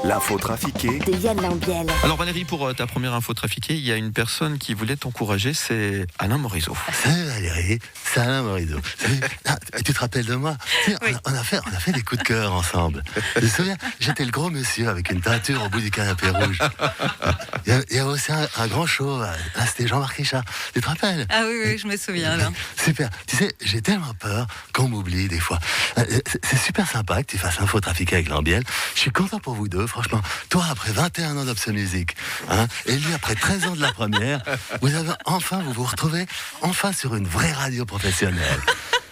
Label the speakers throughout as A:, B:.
A: L'info trafiquée
B: de Yann Lambiel.
C: Alors Valérie, pour ta première info trafiquée, il y a une personne qui voulait t'encourager, c'est Alain Morisot.
D: Salut Valérie, c'est Alain Morisot. Tu te rappelles de moi?
B: Oui.
D: On a fait des coups de cœur ensemble. Je me souviens, j'étais le gros monsieur avec une teinture au bout du canapé rouge. Il y a aussi un grand show, c'était Jean-Marc Richard. Tu te rappelles?
B: Ah oui, je me souviens là.
D: Super. Tu sais, j'ai tellement peur qu'on m'oublie des fois. C'est super sympa que tu fasses Info trafiquée avec Lambiel. Je suis content pour vous deux, franchement. Toi, après 21 ans d'Obs Music, et lui, après 13 ans de la première, vous vous retrouvez enfin sur une vraie radio professionnelle.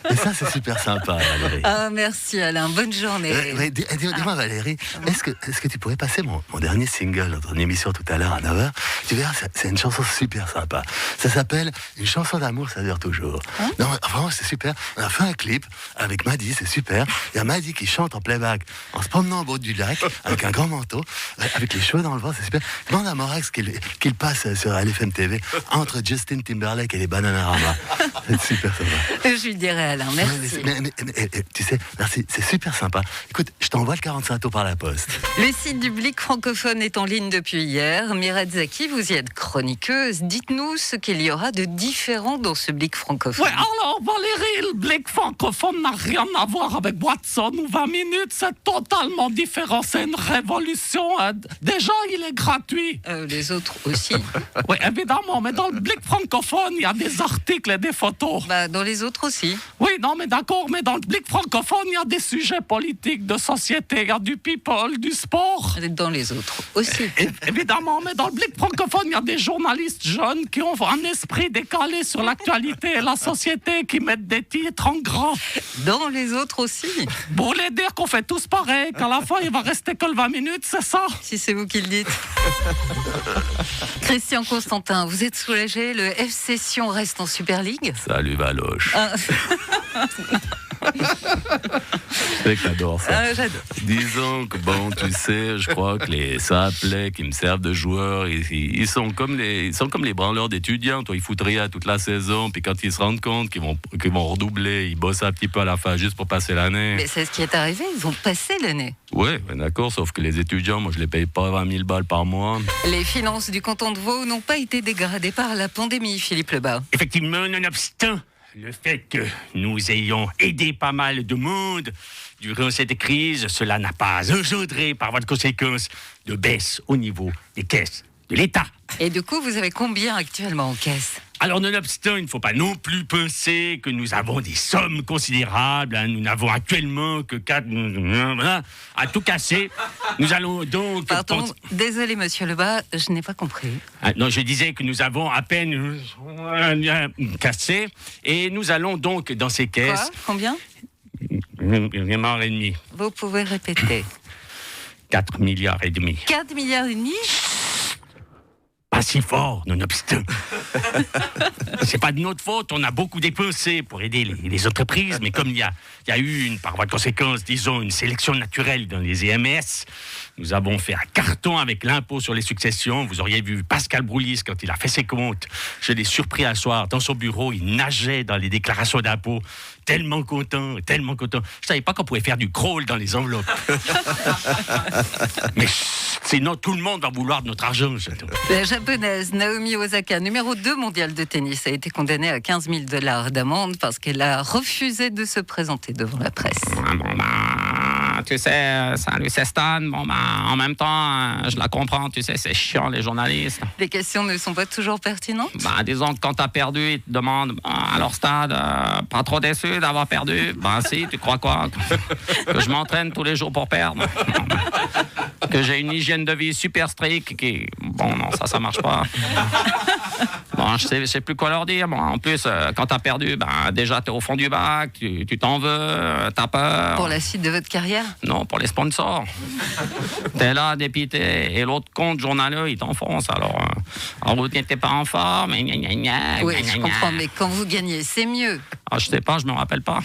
D: Et ça, c'est super sympa, Valérie.
B: Ah, merci Alain, bonne journée.
D: Dis-moi, Valérie, est-ce que tu pourrais passer mon dernier single dans ton émission tout à l'heure à 9h? Tu verras, c'est une chanson super sympa. Ça s'appelle Une chanson d'amour, ça dure toujours. Non, vraiment, c'est super. On a fait un clip avec Maddy, c'est super. Il y a Maddy qui chante en playback en se promenant au bord du lac avec un grand manteau, avec les cheveux dans le vent, c'est super. Demande à Morax qu'il passe sur LFM TV entre Justin Timberlake et les Bananarama. C'est super sympa.
B: Je lui dirai Alain, merci.
D: Mais, tu sais, merci, c'est super sympa. Écoute, je t'envoie le 45 tours par la poste.
B: Le site du Blic francophone est en ligne depuis hier. Mireille Zaki, vous y êtes chroniqueuse. Dites-nous ce qu'il y aura de différent dans ce Blic francophone.
E: Ouais, alors Valérie, le Blic francophone n'a rien à voir avec Watson ou 20 minutes, c'est totalement différent, c'est une révolution. Déjà, il est gratuit.
B: Les autres aussi.
E: Oui, évidemment, mais dans le Blic francophone, il y a des articles et des photos.
B: Dans les autres aussi.
E: Oui, non, mais d'accord, mais dans le Blic francophone, il y a des sujets politiques, de société, il y a du people, du sport.
B: Dans les autres aussi.
E: Évidemment, mais dans le Blic francophone, il y a des journalistes jeunes qui ont un esprit décalé sur l'actualité et la société, qui mettent des titres en grand.
B: Dans les autres aussi.
E: Vous voulez dire qu'on fait tous pareil, qu'à la fin, il va rester que le 20 minutes, c'est ça?
B: Si c'est vous qui le dites. Christian Constantin, vous êtes soulagé? Le FC Sion reste en Super League?
D: Salut Valoche. Je sais que t'adores ça.
B: J'adore.
D: Disons que bon, tu sais, je crois que les Saplais qui me servent de joueurs, ils sont comme les branleurs d'étudiants. Toi, ils foutent rien toute la saison, puis quand ils se rendent compte qu'ils vont redoubler, ils bossent un petit peu à la fin juste pour passer l'année.
B: Mais c'est ce qui est arrivé, ils vont passer l'année.
D: Ouais, ben d'accord, sauf que les étudiants, moi, je les paye pas 20 000 balles par mois.
B: Les finances du canton de Vaud n'ont pas été dégradées par la pandémie, Philippe Lebas.
F: Effectivement, nonobstant le fait que nous ayons aidé pas mal de monde durant cette crise, cela n'a pas engendré, par voie de conséquence, de baisse au niveau des caisses de l'État.
B: Et du coup, vous avez combien actuellement en caisse?
F: Alors, nonobstant, il ne faut pas non plus penser que nous avons des sommes considérables. Nous n'avons actuellement que 4... À tout casser, nous allons donc...
B: Pardon, désolé, monsieur Lebas, je n'ai pas compris.
F: Non, je disais que nous avons à peine cassé. Et nous allons donc dans ces caisses...
B: Quoi? Combien?
F: 1,5 milliard.
B: Vous pouvez répéter.
F: 4,5 milliards.
B: 4,5 milliards?
F: Pas si fort, nonobstant. C'est pas de notre faute, on a beaucoup dépensé pour aider les entreprises, mais comme il y a eu, par voie de conséquence, disons, une sélection naturelle dans les EMS, nous avons fait un carton avec l'impôt sur les successions. Vous auriez vu Pascal Broulis quand il a fait ses comptes. Je l'ai surpris un soir dans son bureau, il nageait dans les déclarations d'impôts. Tellement content, tellement content. Je savais pas qu'on pouvait faire du crawl dans les enveloppes. Mais sinon, tout le monde va vouloir de notre argent.
B: La japonaise Naomi Osaka, numéro 2 mondiale de tennis, a été condamnée à 15 000 $ d'amende parce qu'elle a refusé de se présenter devant la presse.
E: Tu sais, salut, c'est Stan. En même temps, je la comprends, tu sais, c'est chiant, les journalistes.
B: Les questions ne sont pas toujours pertinentes?
E: Disons que quand t'as perdu, ils te demandent alors Stade, pas trop déçu d'avoir perdu? Si, tu crois quoi? Que je m'entraîne tous les jours pour perdre? Que j'ai une hygiène de vie super stricte qui... Bon, non, ça marche pas. Je sais plus quoi leur dire. En plus, quand t'as perdu, déjà t'es au fond du bac, tu t'en veux, t'as peur.
B: Pour la suite de votre carrière?
E: Non, pour les sponsors. T'es là, dépité, et l'autre compte journaleux, il t'enfonce. Alors, vous n'étiez pas en forme.
B: Oui, je comprends, mais quand vous gagnez, c'est mieux.
E: Je sais pas, je me rappelle pas.